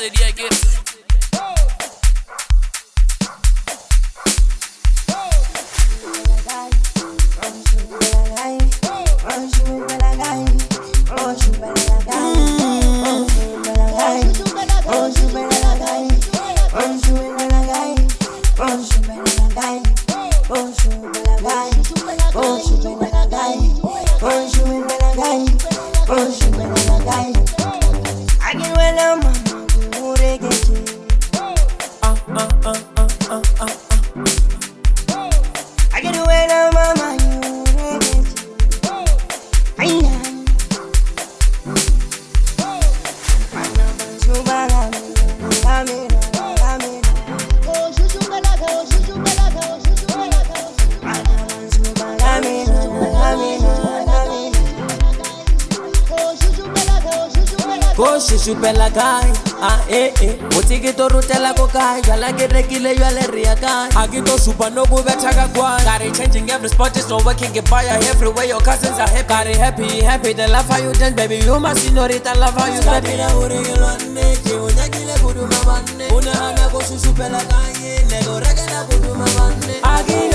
Lesedi again. Shushupela guy, Mutiki to rutela ko guy, jala ke rekile yale ria guy. Agito super no go better guy. Got it changing every spot, it's not working, get fire everywhere. Your cousins are happy, got it happy. They love how you dance, baby. You must know it, I love how you dance. Una hana go Shushupela guy, nego regala kudu mabane.